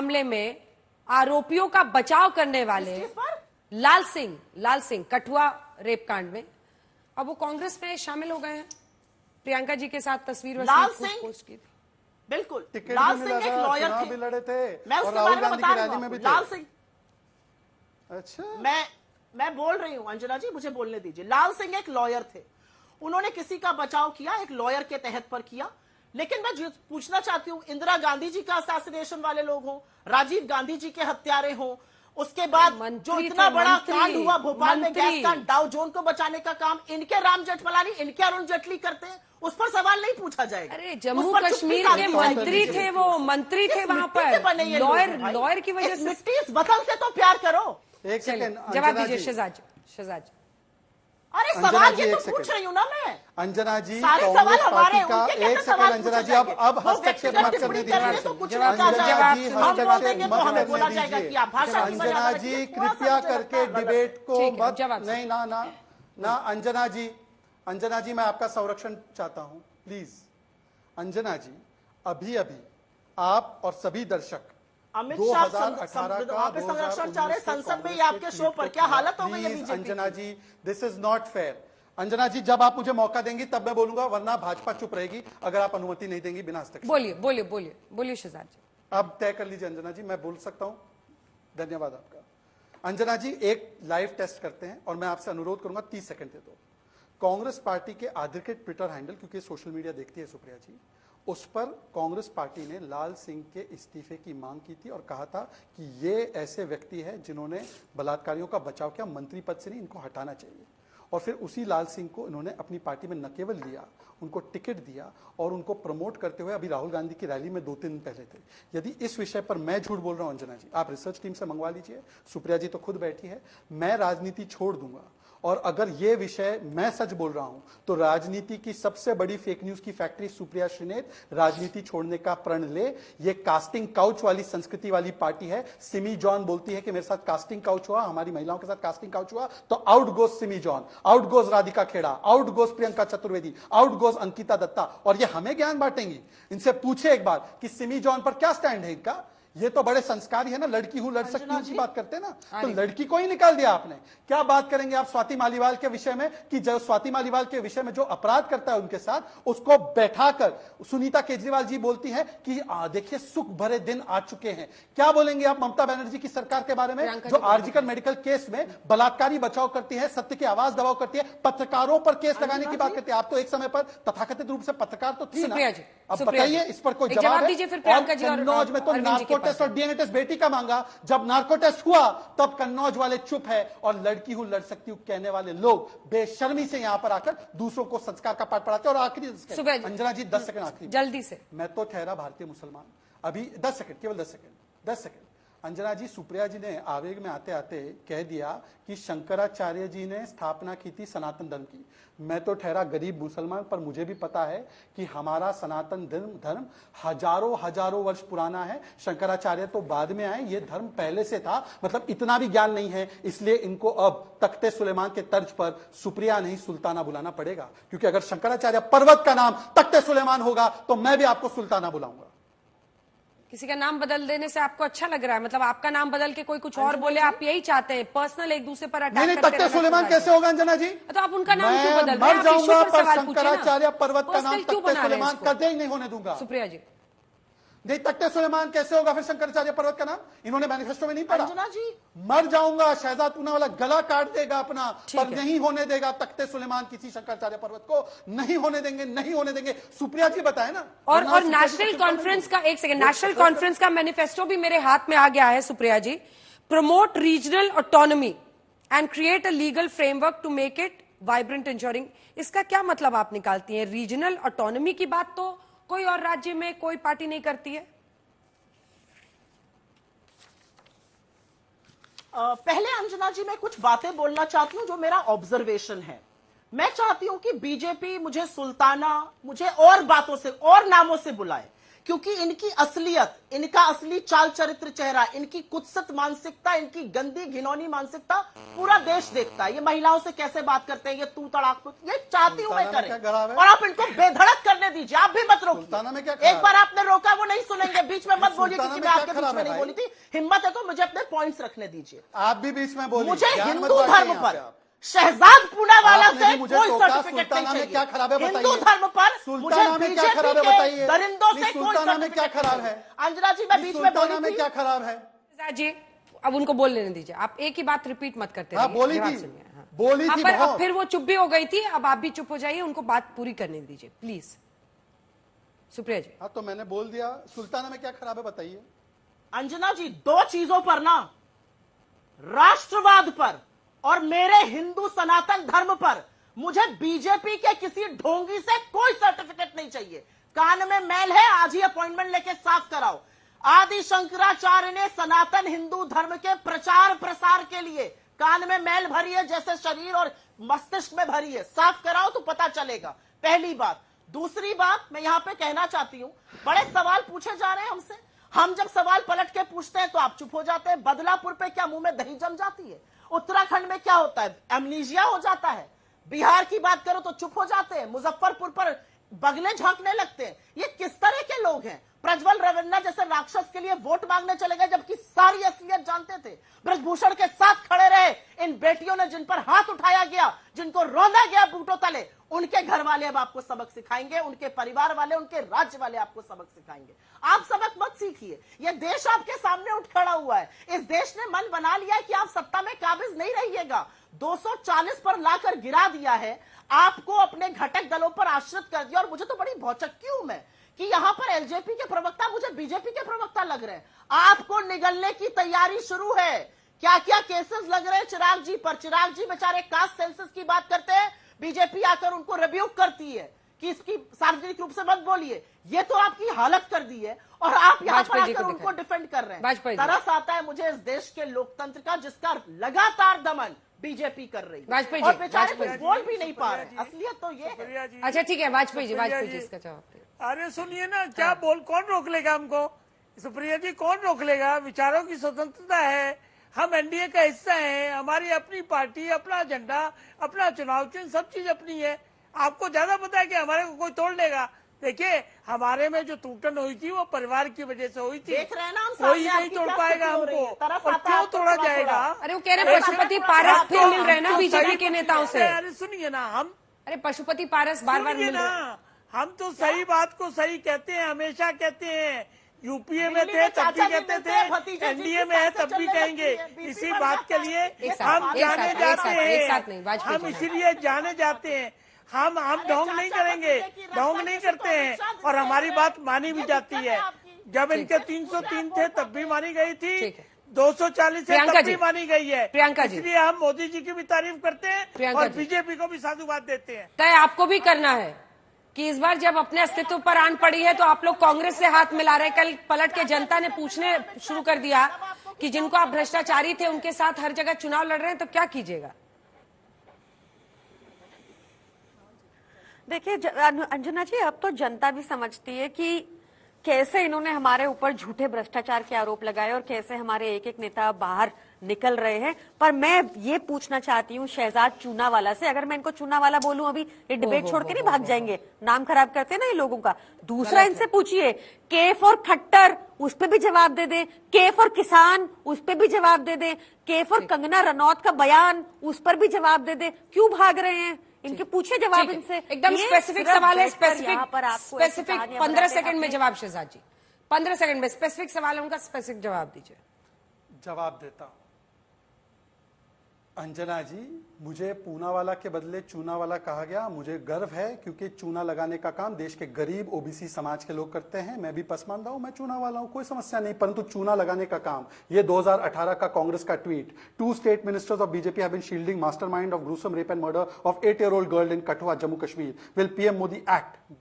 मामले में आरोपियों का बचाव करने वाले लाल सिंह कठुआ रेप कांड में अब वो कांग्रेस में शामिल हो गए हैं। प्रियंका जी के साथ तस्वीर लाल सिंह पोस्ट की थी। बिल्कुल, टिकट लाल भी सिंह एक लगा, लॉयर चुनाव थे, भी लड़े थे मैं और उसके राहुल बारे में गांधी बता की रहा रैली में भी हूं। थे। लाल सिंह, अच्छा, मैं बोल रही हूं अंजना जी, मुझे बोलने दीजिए। लाल सिंह एक लॉयर थे, उन्होंने किसी का बचाव किया, एक लॉयर के तहत पर किया। लेकिन मैं पूछना चाहती हूं, इंदिरा गांधी जी का असैसिनेशन वाले लोग हों, राजीव गांधी जी के हत्यारे हों, उसके बाद जो इतना बड़ा कांड हुआ भोपाल में गैस कांड, डाउ जोन को बचाने का काम इनके राम जेठमलानी, इनके अरुण जेटली करते हैं, उस पर सवाल नहीं पूछा जाएगा। अरे जम्मू कश्मीर के मंत्री थे, वो मंत्री थे वहां पर, लॉयर की वजह से। मिट्टी इस वतन से तो प्यार करो। एक सेकंड जवाब दीजिए शहजाद। अरे सवाल ये तो पूछ रही हूँ ना मैं। अंजना जी, सारे कांग्रेस सवाल हमारे पार्टी का, उनके एक सेकंड अंजना जी, अब हस्तक्षेप मत करने दीजिए। अंजना जी हस्तक्षेप मत करने दीजिए। अंजना जी कृपया करके डिबेट को मत, नहीं ना अंजना जी मैं आपका संरक्षण चाहता हूं, प्लीज। अंजना जी, अभी आप और सभी दर्शक अमित शाह 2018 संरक्षण चाह रहे संसद में, ये आपके शो पर क्या हालत हो गई है BJP? Anjana ji, this is not fair. Anjana ji, जब आप मुझे मौका देंगी तब मैं बोलूंगा, वरना भाजपा चुप रहेगी अगर आप अनुमति नहीं देंगी बिना हस्तक्षेप। बोलिए शहजाद जी। अब तय कर लीजिए अंजना जी, मैं बोल सकता हूं? धन्यवाद आपका। अंजना जी, एक लाइव टेस्ट करते हैं और मैं आपसे अनुरोध करूंगा 30 सेकंड दे दो। कांग्रेस पार्टी के अधिकृत ट्विटर हैंडल, क्योंकि सोशल मीडिया देखती है सुप्रिया जी, उस पर कांग्रेस पार्टी ने लाल सिंह के इस्तीफे की मांग की थी और कहा था कि ये ऐसे व्यक्ति हैं जिन्होंने बलात्कारियों का बचाव किया, मंत्री पद से नहीं, इनको हटाना चाहिए। और फिर उसी लाल सिंह को इन्होंने अपनी पार्टी में न केवल लिया, उनको टिकट दिया और उनको प्रमोट करते हुए अभी राहुल गांधी की रैली में 2-3 दिन पहले थे। यदि इस विषय पर मैं झूठ बोल रहा हूं अंजना जी, आप रिसर्च टीम से मंगवा लीजिए, सुप्रिया जी तो खुद बैठी है, मैं राजनीति छोड़ दूंगा। और अगर ये विषय मैं सच बोल रहा हूं तो राजनीति की सबसे बड़ी फेक न्यूज की फैक्ट्री सुप्रिया श्रीनेत राजनीति छोड़ने का प्रण ले। ये कास्टिंग काउच वाली संस्कृति वाली पार्टी है। सिमी जॉन बोलती है कि मेरे साथ कास्टिंग काउच हुआ, हमारी महिलाओं के साथ कास्टिंग काउच हुआ, तो out goes Simi John, out goes Radhika Khera, out goes Priyanka Chaturvedi, out goes Ankita Dutta. और ये हमें ज्ञान बांटेंगी। इनसे पूछे एक बार कि सिमी जॉन पर क्या स्टैंड है इनका। ये तो बड़े संस्कारी है ना, लड़की हूं लड़ सकती हूं की बात करते हैं ना, तो लड़की को ही निकाल दिया आपने। क्या बात करेंगे आप स्वाति मालीवाल के विषय में, कि जो स्वाति मालीवाल के विषय में जो अपराध करता है उनके साथ, उसको बैठाकर सुनीता केजरीवाल जी बोलती है कि देखिए सुख भरे दिन आ चुके हैं। क्या बोलेंगे आप ममता बनर्जी की सरकार के बारे में, जो आर्जिकल मेडिकल केस में बलात्कारी बचाव करती है, सत्य की आवाज दबाव करती है, पत्रकारों पर केस लगाने की बात करती है। आप तो एक समय पर तथाकथित रूप से पत्रकार तो थी ना। अब बताइए इस पर कोई जवाब है? कन्नौज में तो नार्को टेस्ट और डीएनए टेस्ट बेटी का मांगा, जब नार्को टेस्ट हुआ तब कन्नौज वाले चुप है, और लड़की हूं लड़ सकती हूं कहने वाले लोग बेशर्मी से यहां पर आकर दूसरों को संस्कार का पाठ पढ़ाते हैं। और आखिरी अंजना जी 10 सेकंड आखिरी, जल्दी से। मैं तो ठहरा भारतीय मुसलमान, अभी 10 सेकंड, केवल 10 सेकंड। अंजना जी, सुप्रिया जी ने आवेग में आते आते कह दिया कि शंकराचार्य जी ने स्थापना की थी सनातन धर्म की। मैं तो ठहरा गरीब मुसलमान, पर मुझे भी पता है कि हमारा सनातन धर्म हजारों वर्ष पुराना है। शंकराचार्य तो बाद में आए, ये धर्म पहले से था। मतलब इतना भी ज्ञान नहीं है, इसलिए इनको अब तख्ते सुलेमान के तर्ज पर सुप्रिया नहीं सुल्ताना बुलाना पड़ेगा। क्योंकि अगर शंकराचार्य पर्वत का नाम तख्ते सुलेमान होगा तो मैं भी आपको सुल्ताना बुलाऊंगा। किसी का नाम बदल देने से आपको अच्छा लग रहा है? मतलब आपका नाम बदल के कोई कुछ और बोले, आप यही चाहते हैं पर्सनल एक दूसरे पर अटैक करते तख्ते सुलेमान कैसे होगा अंजना जी? तो आप उनका नाम क्यों बदल रहे हैं? मर जाऊंगा पर शंकराचार्य पर्वत का नाम तख्ते सुलेमान कभी ही नहीं होने दूंगा। सुप्रिया जी, नहीं, तख्ते सुलेमान कैसे होगा फिर शंकराचार्य पर्वत का नाम? इन्होंने मैनिफेस्टो में नहीं पढ़ा। अंजना जी, मर जाऊंगा, शहजाद पूना वाला गला काट देगा अपना, पर नहीं होने देगा तख्ते सुलेमान किसी शंकराचार्य पर्वत को। नहीं होने देंगे। सुप्रिया जी बताए ना। और नेशनल कॉन्फ्रेंस का, एक सेकंड, नेशनल कॉन्फ्रेंस का मैनिफेस्टो भी मेरे हाथ में आ गया है Supriya ji. Promote regional autonomy and create a legal framework to make it vibrant ensuring. इसका क्या मतलब आप निकालती हैं? रीजनल ऑटोनॉमी की बात तो कोई और राज्य में कोई पार्टी नहीं करती है। पहले अंजना जी, मैं कुछ बातें बोलना चाहती हूं जो मेरा ऑब्जर्वेशन है। मैं चाहती हूं कि बीजेपी मुझे सुल्ताना, मुझे और बातों से और नामों से बुलाए, क्योंकि इनकी असलियत, इनका असली चाल चरित्र चेहरा, इनकी कुत्सित मानसिकता, इनकी गंदी घिनौनी मानसिकता पूरा देश देखता है। ये महिलाओं से कैसे बात करते हैं, ये तू तड़ाक तू, ये चाहती हूं मैं सुल्ताना करें, में क्या गड़ाव है? और आप इनको बेधड़क करने दीजिए, आप भी मत सुल्ताना में क्या रोकिए। एक खराब बार है? आपने रोका, वो नहीं सुनेंगे, बीच में मत बोलिए सुल्ताना क्योंकि में मैं क्या आपके बीच खराब में है नहीं भाई? बोली थी। हिम्मत है तो मुझे अपने पॉइंट्स रखने दीजिए। आप भी बीच में बोलिए, मुझे ज्ञान मत हिंदू बांटिए धर्म यहाँ पे पर आप। शहजाद पूनावाला आपने से भी मुझे कोई टोका, सर्टिफिकेट नहीं सुल्ताना में चाहिए। क्या खराब है बताइए। हिंदू धर्म पर सुल्ताना मुझे में क्या बीजेपी खराब है के बताइए। दरिंदों नहीं, से कोई सुल्ताना में क्या सर्टिफिकेट खराब नहीं। है? अंजना जी, मैं बीच में बोली सुल्ताना में थी। क्या खराब है? शहजाद जी अब उनको बोल लेने दीजिए, आप एक ही बात रिपीट मत करते हाँ, रहिए, बोली जवाब थी। सुनिए। हाँ। बोली हाँ, थी पर अब बहुत। फिर वो चुप भी हो गई थी, अब आप भी चुप हो जाइए, उनको बात पूरी करने दीजिए प्लीज। सुप्रिया जी। हाँ, तो मैंने बोल दिया, सुल्ताना में क्या खराब है बताइए। अंजना जी, दो चीजों पर ना, राष्ट्रवाद पर और मेरे हिंदू सनातन धर्म पर मुझे बीजेपी के किसी ढोंगी से कोई सर्टिफिकेट नहीं चाहिए। कान में मैल है, आज ही अपॉइंटमेंट लेके साफ कराओ। आदि शंकराचार्य ने सनातन हिंदू धर्म के प्रचार प्रसार के लिए कान में मैल भरी है, जैसे शरीर और मस्तिष्क में भरी है। साफ कराओ तो पता चलेगा, पहली बात। दूसरी बात मैं यहां पे कहना चाहती हूं, बड़े सवाल पूछे जा रहे हैं हमसे, हम जब सवाल पलट के पूछते हैं तो आप चुप हो जाते हैं। बदलापुर पे क्या मुंह में दही जम जाती है? उत्तराखंड में क्या होता है, एमनीजिया हो जाता है। बिहार की बात करो तो चुप हो जाते हैं, मुजफ्फरपुर पर बगले झांकने लगते हैं। ये किस तरह के लोग हैं? प्रज्वल रवन्ना जैसे राक्षस के लिए वोट मांगने चले गए, जबकि सारी असलियत जानते थे। ब्रजभूषण के साथ खड़े रहे इन बेटियों ने, जिन पर हाथ उठाया गया, जिनको रौंदा गया बूटों तले, उनके घर वाले अब आपको सबक सिखाएंगे, उनके परिवार वाले, उनके राज्य वाले आपको सबक सिखाएंगे। आप सबक मत सीखिए, यह देश आपके सामने उठ खड़ा हुआ है। इस देश ने मन बना लिया है कि आप सत्ता में काबिज नहीं रहिएगा। 240 पर लाकर गिरा दिया है, आपको अपने घटक दलों पर आश्रित कर दिया। और मुझे तो बड़ी भौचक्की हूं मैं कि यहां पर एलजेपी के प्रवक्ता मुझे बीजेपी के प्रवक्ता लग रहे हैं। आपको निगलने की तैयारी शुरू है। क्या क्या केसेस लग रहे हैं चिराग जी पर। चिराग जी बेचारे कास्ट सेंसस की बात करते हैं, बीजेपी आकर उनको रिब्यूक करती है कि इसकी सार्वजनिक रूप से मत बोलिए। ये तो आपकी हालत कर दी है और आप यहां पर आकर उनको डिफेंड कर रहे हैं। तरस आता है मुझे इस देश के लोकतंत्र का, जिसका लगातार दमन बीजेपी कर रही है और बेचारे कुछ बोल भी नहीं पा रहे। असलियत तो ये है। अच्छा ठीक है, वाजपेयी जी इसका जवाब दे। अरे सुनिए ना, क्या बोल, कौन रोक लेगा हमको? सुप्रिया जी, कौन रोक लेगा? विचारों की स्वतंत्रता है, हम एनडीए का हिस्सा हैं, हमारी अपनी पार्टी, अपना एजेंडा, अपना चुनाव चिन्ह, सब चीज अपनी है। आपको ज्यादा पता है कि हमारे को कोई तोड़ लेगा? देखिए, हमारे में जो टूटन हुई थी वो परिवार की वजह से हुई थी। देख रहे हैं ना हम, कोई नहीं तोड़ पाएगा हमको। और क्यों तोड़ा जाएगा? अरे वो कह रहे पशुपति पारस फिर मिल रहे हैं ना बीजेपी के नेताओं से। अरे सुनिए ना, हम अरे पशुपति पारस बार बार मिल रहे हैं। ना, हम तो सही बात को सही कहते हैं, हमेशा कहते हैं। यूपीए में दिल्ली थे में तब भी चाचा जी कहते मिलते हैं, थे, भतीजे जी एनडीए की में है साथ तब भी चलने कहेंगे। लगती है, इसी बीपी बात बढ़ के जाता लिए है। एक हम साथ, जाने एक जाते साथ, हैं। एक साथ नहीं, वाजपेयी हम जी। इसीलिए जाने जाते हैं। हम ढोंग नहीं करेंगे, ढोंग नहीं करते हैं, और हमारी बात मानी भी जाती है। जब इनके 303 थे तब भी मानी गई थी, ठीक है। 240 है प्रियंका तब भी जी। मानी गई है। प्रियंका जी। इसलिए हम मोदी जी की भी तारीफ करते हैं प्रियंका और जी। बीजेपी को भी साधुवाद देते हैं। तय आपको भी करना है कि इस बार जब अपने अस्तित्व पर आन पड़ी है तो आप लोग कांग्रेस से हाथ मिला रहे हैं। कल पलट के जनता ने पूछने शुरू कर दिया कि जिनको आप भ्रष्टाचारी थे उनके साथ हर जगह चुनाव लड़ रहे हैं, तो क्या कीजिएगा? देखिए अंजना जी, अब तो जनता भी समझती है कि कैसे इन्होंने हमारे ऊपर झूठे भ्रष्टाचार के आरोप लगाए और कैसे हमारे एक एक नेता बाहर निकल रहे हैं। पर मैं ये पूछना चाहती हूँ शहजाद चूनावाला से, अगर मैं इनको चूनावाला बोलूं अभी ये डिबेट छोड़ के नहीं भाग जाएंगे, नाम खराब करते हैं ना ये लोगों का। दूसरा इनसे पूछिए, के फॉर खट्टर, उस पर भी जवाब दे दें। के फॉर किसान, उस पर भी जवाब दे दें। के फॉर कंगना रनौत का बयान, उस पर भी जवाब दे दें। क्यों भाग रहे हैं? इनके पूछे जवाब इनसे। एकदम ये स्पेसिफिक सिर्फ सवाल है, बैठकर यहाँ पर आपको ऐसी स्पेसिफिक कहानियां 15 बनाते सेकंड में अपने- जवाब। शहजाद जी 15 सेकंड में स्पेसिफिक सवाल है उनका, स्पेसिफिक जवाब दीजिए। जवाब देता हूं। अंजना जी, मुझे पूनावाला के बदले चूनावाला कहा गया, मुझे गर्व है क्योंकि चूना लगाने का काम देश के गरीब ओबीसी समाज के लोग करते हैं। मैं भी पसमानदा हूं, मैं चूनावाला हूं, कोई समस्या नहीं, परंतु चूना लगाने का काम, ये 2018 का कांग्रेस का tweet, 2 state ministers of BJP have been shielding mastermind of gruesome rape and murder of 8-year-old girl in Kathua, Jammu Kashmir. Will PM Modi act?